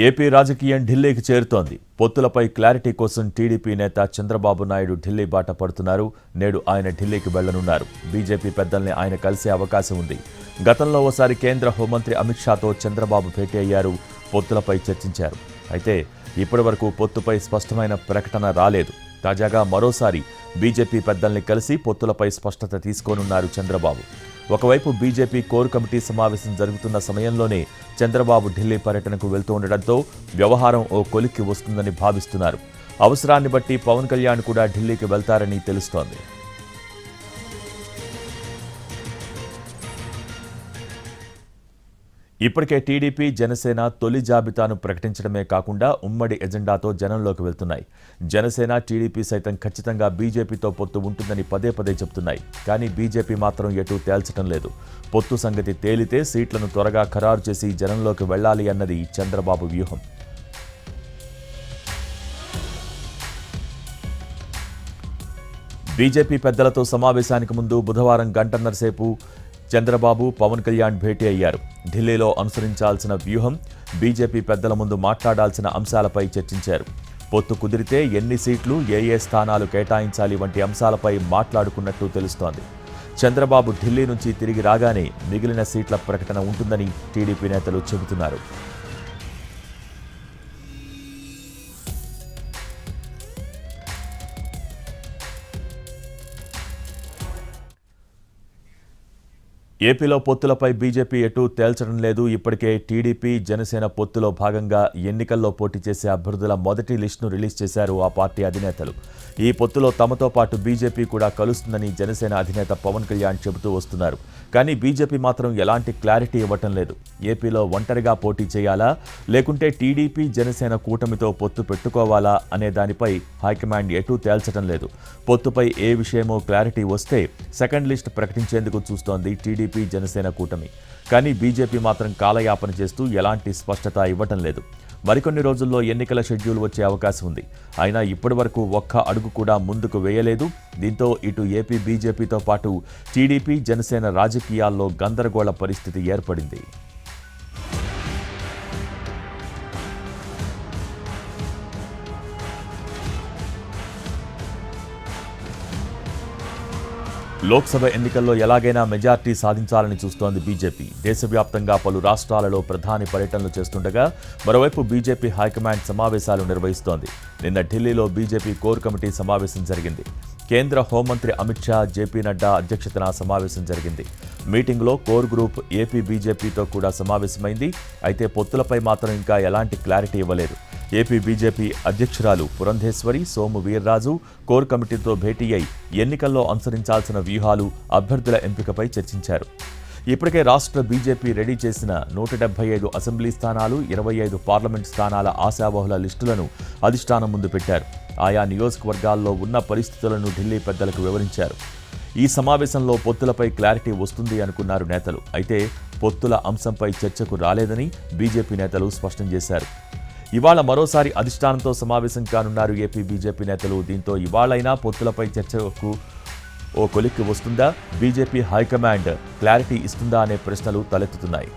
AP రాజకీయం ఢిల్లీకి చేరుతోంది. పొత్తులపై క్లారిటీ కోసం టీడీపీ నేత చంద్రబాబు నాయుడు ఢిల్లీ బాట పడుతున్నారు. నేడు ఆయన ఢిల్లీకి వెళ్లనున్నారు. బీజేపీ పెద్దల్ని ఆయన కలిసే అవకాశం ఉంది. గతంలో ఓసారి కేంద్ర హోంమంత్రి అమిత్ షాతో చంద్రబాబు భేటీ అయ్యారు. పొత్తులపై చర్చించారు. అయితే ఇప్పటివరకు పొత్తుపై స్పష్టమైన ప్రకటన రాలేదు. తాజాగా మరోసారి బీజేపీ పెద్దల్ని కలిసి పొత్తులపై స్పష్టత తీసుకోనున్నారు చంద్రబాబు. ఒకవైపు బీజేపీ కోర్ కమిటీ సమావేశం జరుగుతున్న సమయంలోనే చంద్రబాబు ఢిల్లీ పర్యటనకు వెళ్తూ ఉండడంతో వ్యవహారం ఓ కొలిక్కి వస్తుందని భావిస్తున్నారు. అవసరాన్ని బట్టి పవన్ కళ్యాణ్ కూడా ఢిల్లీకి వెళ్తారని తెలుస్తోంది. ఇప్పటికే టీడీపీ, జనసేన తొలి జాబితాను ప్రకటించడమే కాకుండా ఉమ్మడి ఎజెండాతో జనంలోకి వెళ్తున్నాయి. జనసేన, టీడీపీ సైతం ఖచ్చితంగా బీజేపీతో పొత్తు ఉంటుందని పదే పదే చెబుతున్నాయి. కానీ బీజేపీ మాత్రం ఎటూ తేల్చడం లేదు. పొత్తు సంగతి తేలితే సీట్లను త్వరగా ఖరారు చేసి జనంలోకి వెళ్లాలి అన్నది చంద్రబాబు వ్యూహం. బీజేపీ పెద్దలతో సమావేశానికి ముందు బుధవారం గంటన్నర సేపు చంద్రబాబు, పవన్ కళ్యాణ్ భేటీ అయ్యారు. ఢిల్లీలో అనుసరించాల్సిన వ్యూహం, బీజేపీ పెద్దల ముందు మాట్లాడాల్సిన అంశాలపై చర్చించారు. పొత్తు కుదిరితే ఎన్ని సీట్లు, ఏ స్థానాలు కేటాయించాలి వంటి అంశాలపై మాట్లాడుకున్నట్టు తెలుస్తోంది. చంద్రబాబు ఢిల్లీ నుంచి తిరిగి రాగానే మిగిలిన సీట్ల ప్రకటన ఉంటుందని టీడీపీ నేతలు చెబుతున్నారు. ఏపీలో పొత్తులపై బీజేపీ ఎటూ తేల్చడం లేదు. ఇప్పటికే టీడీపీ, జనసేన పొత్తులో భాగంగా ఎన్నికల్లో పోటీ చేసే అభ్యర్థుల మొదటి లిస్టును రిలీజ్ చేశారు ఆ పార్టీ అధినేతలు. ఈ పొత్తులో తమతో పాటు బీజేపీ కూడా కలుస్తుందని జనసేన అధినేత పవన్ కళ్యాణ్ చెబుతూ వస్తున్నారు. కానీ బీజేపీ మాత్రం ఎలాంటి క్లారిటీ ఇవ్వటం లేదు. ఏపీలో ఒంటరిగా పోటీ చేయాలా, లేకుంటే టీడీపీ, జనసేన కూటమితో పొత్తు పెట్టుకోవాలా అనే దానిపై హైకమాండ్ ఎటూ తేల్చడం లేదు. పొత్తుపై ఏ విషయమో క్లారిటీ వస్తే సెకండ్ లిస్ట్ ప్రకటించేందుకు చూస్తోంది టీడీపీ, జనసేన కూటమి. కానీ బీజేపీ మాత్రం కాలయాపన చేస్తూ ఎలాంటి స్పష్టత ఇవ్వటం లేదు. మరికొన్ని రోజుల్లో ఎన్నికల షెడ్యూల్ వచ్చే అవకాశం ఉంది. అయినా ఇప్పటి వరకు ఒక్క అడుగు కూడా ముందుకు వేయలేదు. దీంతో ఇటు ఏపీ బీజేపీతో పాటు టీడీపీ, జనసేన రాజకీయాల్లో గందరగోళ పరిస్థితి ఏర్పడింది. లోక్సభ ఎన్నికల్లో ఎలాగైనా మెజార్టీ సాధించాలని చూస్తోంది బీజేపీ. దేశవ్యాప్తంగా పలు రాష్ట్రాలలో ప్రధాని పర్యటనలు చేస్తుండగా మరోవైపు బీజేపీ హైకమాండ్ సమావేశాలు నిర్వహిస్తోంది. నిన్న ఢిల్లీలో బీజేపీ కోర్ కమిటీ సమావేశం జరిగింది. కేంద్ర హోంమంత్రి అమిత్ షా, జేపీ నడ్డా అధ్యక్షతన సమావేశం జరిగింది. మీటింగ్లో కోర్ గ్రూప్ ఏపీ బీజేపీతో కూడా సమావేశమైంది. అయితే పొత్తులపై మాత్రం ఇంకా ఎలాంటి క్లారిటీ ఇవ్వలేదు. ఏపీ బీజేపీ అధ్యక్షురాలు పురంధేశ్వరి, సోము వీర్రాజు కోర్ కమిటీతో భేటీ అయి ఎన్నికల్లో అనుసరించాల్సిన వ్యూహాలు, అభ్యర్థుల ఎంపికపై చర్చించారు. ఇప్పటికే రాష్ట్ర బీజేపీ రెడీ చేసిన 175 అసెంబ్లీ స్థానాలు, 25 పార్లమెంట్ స్థానాల ఆశావహుల లిస్టులను అధిష్టానం ముందు పెట్టారు. ఆయా నియోజకవర్గాల్లో ఉన్న పరిస్థితులను ఢిల్లీ పెద్దలకు వివరించారు. ఈ సమావేశంలో పొత్తులపై క్లారిటీ వస్తుంది అనుకున్నారు నేతలు. అయితే పొత్తుల అంశంపై చర్చకు రాలేదని బీజేపీ నేతలు స్పష్టం చేశారు. ఇవాళ మరోసారి అధిష్టానంతో సమావేశం కానున్నారు ఏపీ బీజేపీ నేతలు. దీంతో ఇవాళైనా పొత్తులపై చర్చకు ఓ కొలిక్కి వస్తుందా, బీజేపీ హైకమాండ్ క్లారిటీ ఇస్తుందా అనే ప్రశ్నలు తలెత్తుతున్నాయి.